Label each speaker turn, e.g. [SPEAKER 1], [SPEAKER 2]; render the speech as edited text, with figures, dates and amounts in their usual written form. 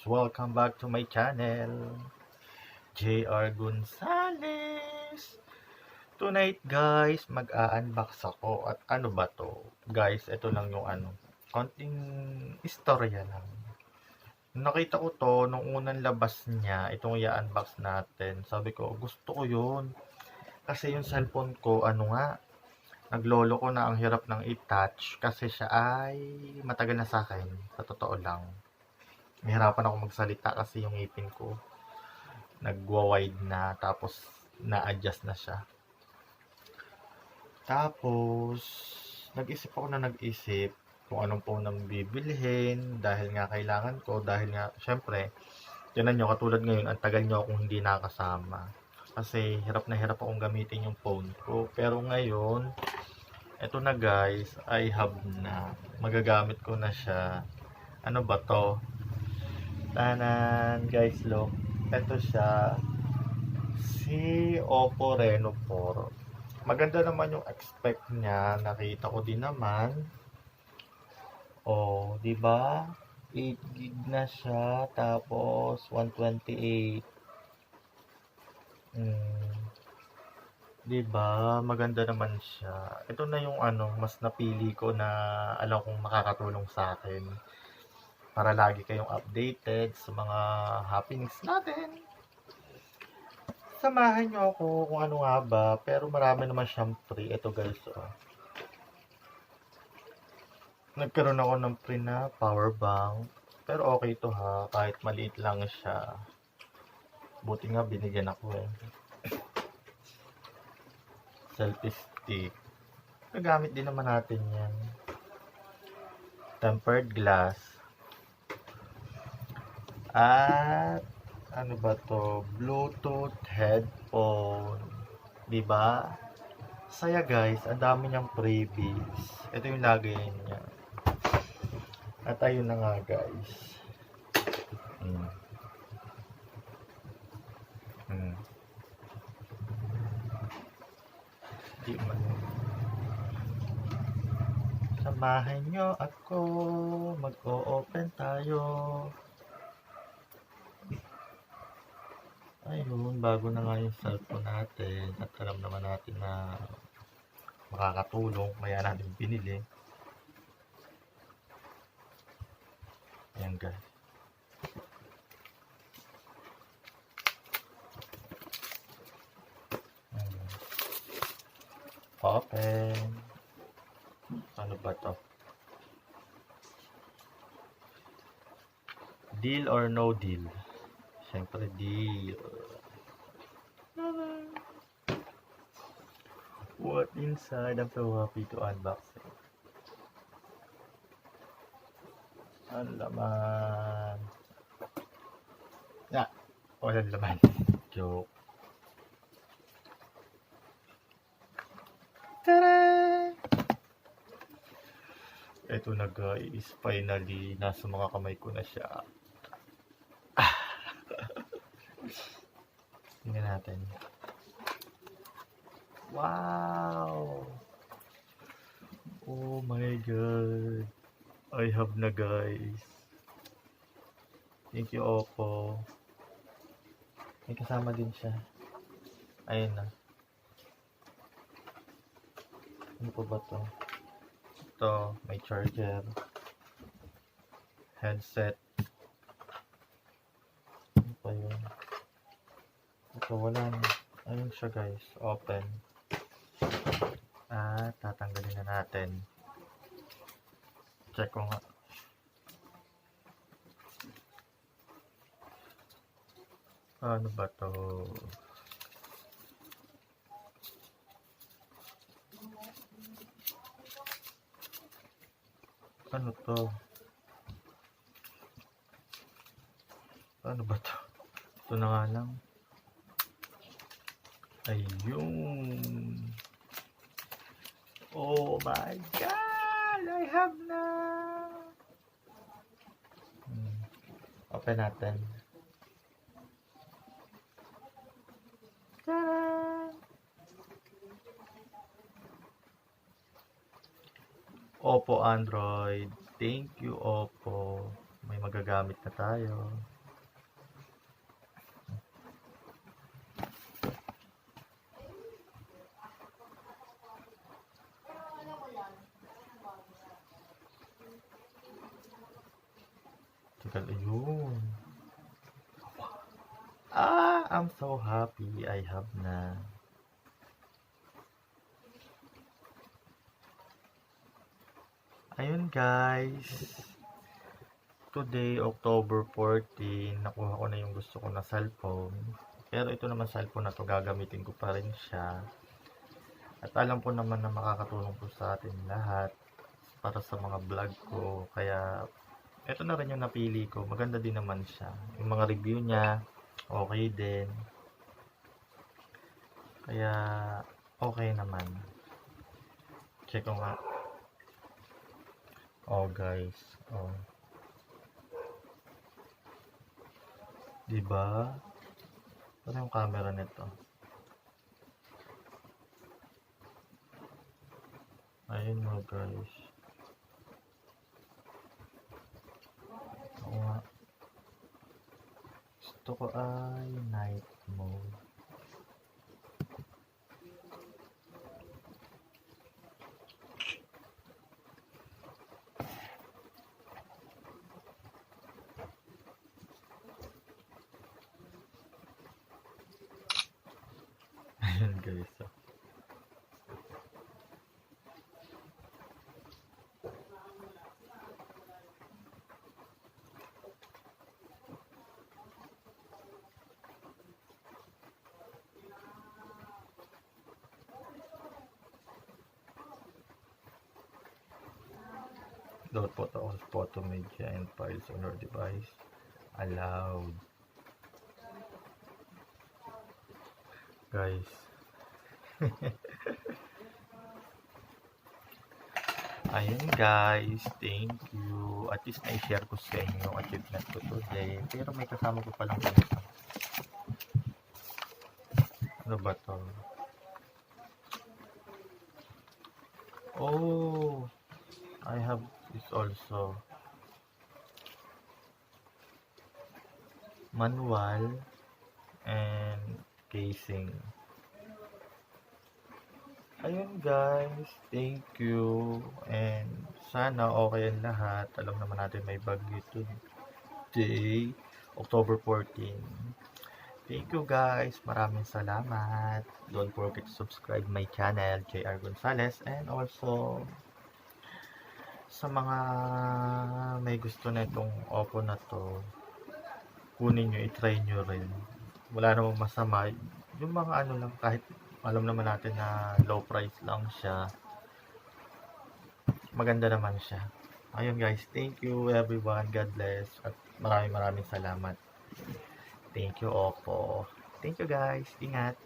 [SPEAKER 1] welcome back to my channel, JR Gonzales. Tonight guys, mag-a-unbox ako. At ano ba to? Guys, ito lang yung konting istorya lang. Nakita ko to nung unang labas niya, itong i-unbox natin. Sabi ko, gusto ko yun. Kasi yung cellphone ko, naglolo ko na ang hirap ng i-touch. Kasi siya ay matagal na sa akin, sa totoo lang. Nahirapan ako magsalita kasi yung ngipin ko nagwa-wide na, tapos na-adjust na siya. Tapos nag-isip kung anong phone ang bibilhin dahil nga kailangan ko, dahil nga syempre tinan nyo, katulad ngayon ang tagal nyo akong hindi nakasama kasi hirap na hirap akong gamitin yung phone ko. Pero ngayon eto na guys, I have na, magagamit ko na siya. Ano ba to? Tanan guys, look. Ito siya, si Oppo Reno 4. Maganda naman yung expect niya, nakita ko din naman. Oh, di ba? 8 gig na siya, tapos 128. Di ba? Maganda naman siya. Ito na yung mas napili ko na alam kong makakatulong sa akin, para lagi kayong updated sa mga happenings natin. Samahan nyo ako kung ano nga ba, pero marami naman siyang free. Ito guys, nagkaroon ako ng free na power bank, pero okay to ha, kahit maliit lang siya. Buti nga binigyan ako selfie stick. Nagamit din naman natin yan. Tempered glass. At ano ba to? Bluetooth headphone. Diba? Saya guys, ang dami niyang freebies. Ito yung lagay niya. At ayun na nga guys. Di man. Samahan nyo ako, mag-o-open tayo. Ayun, bago na nga yung cellphone natin at alam naman natin na makakatulong, kaya natin binili. Ayan guys. Open. Ano ba to? Deal or no deal? Siyempre deal. What inside? I'm so happy to unbox it. Ang laman. Walang laman. Joke. Tara! Ito na guys, finally nasa mga kamay ko na siya. Tingnan natin. Wow! Oh my god. I have na guys. Thank you Oppo. May kasama din siya. Ayun na. Ano po ba to? Ito, may charger. Headset. Ano pa yun? Ito, wala na. Ayun siya guys. Open. At tatanggalin na natin. Check ko nga. Ano ba to? Ano to? Ano ba to? Ito na nga lang. Ayun. Oh my god! I have na! Open natin. Ta-da! Oppo Android. Thank you Oppo. May magagamit na tayo. tagal. Ayun. I'm so happy I have na. Ayun guys. Today, October 14, nakuha ko na yung gusto ko na cellphone. Pero ito naman cellphone na to, gagamitin ko pa rin siya. At alam ko naman na makakatulong po sa atin lahat para sa mga vlog ko. Kaya, ito na rin yung napili ko. Maganda din naman siya. Yung mga review niya, okay din. Kaya, okay naman. Check ko nga. Oh guys, oh. Diba? Ano yung camera nito? Ayun mo guys. Oo nga. Gusto ko ay night mode. Ayun guys. Load photo media and files on your device. Allowed. Guys. Ayun guys, thank you. At least na-share ko sa inyo yung achievement ko today. Pero may kasama ko palang ganito. Ano ba to? Oh, I have this also. Manual and casing. Ayun guys, thank you. And sana okay ang lahat. Alam naman natin may bagyo today, October 14. Thank you guys. Maraming salamat. Don't forget to subscribe my channel, JR Gonzales. And also, sa mga may gusto na itong Oppo na to, kunin nyo, itry nyo rin. Wala namang masama. Yung mga ano lang, kahit alam naman natin na low price lang siya, maganda naman siya. Ayun guys, thank you everyone. God bless. At maraming salamat. Thank you, Oppo. Thank you guys. Ingat.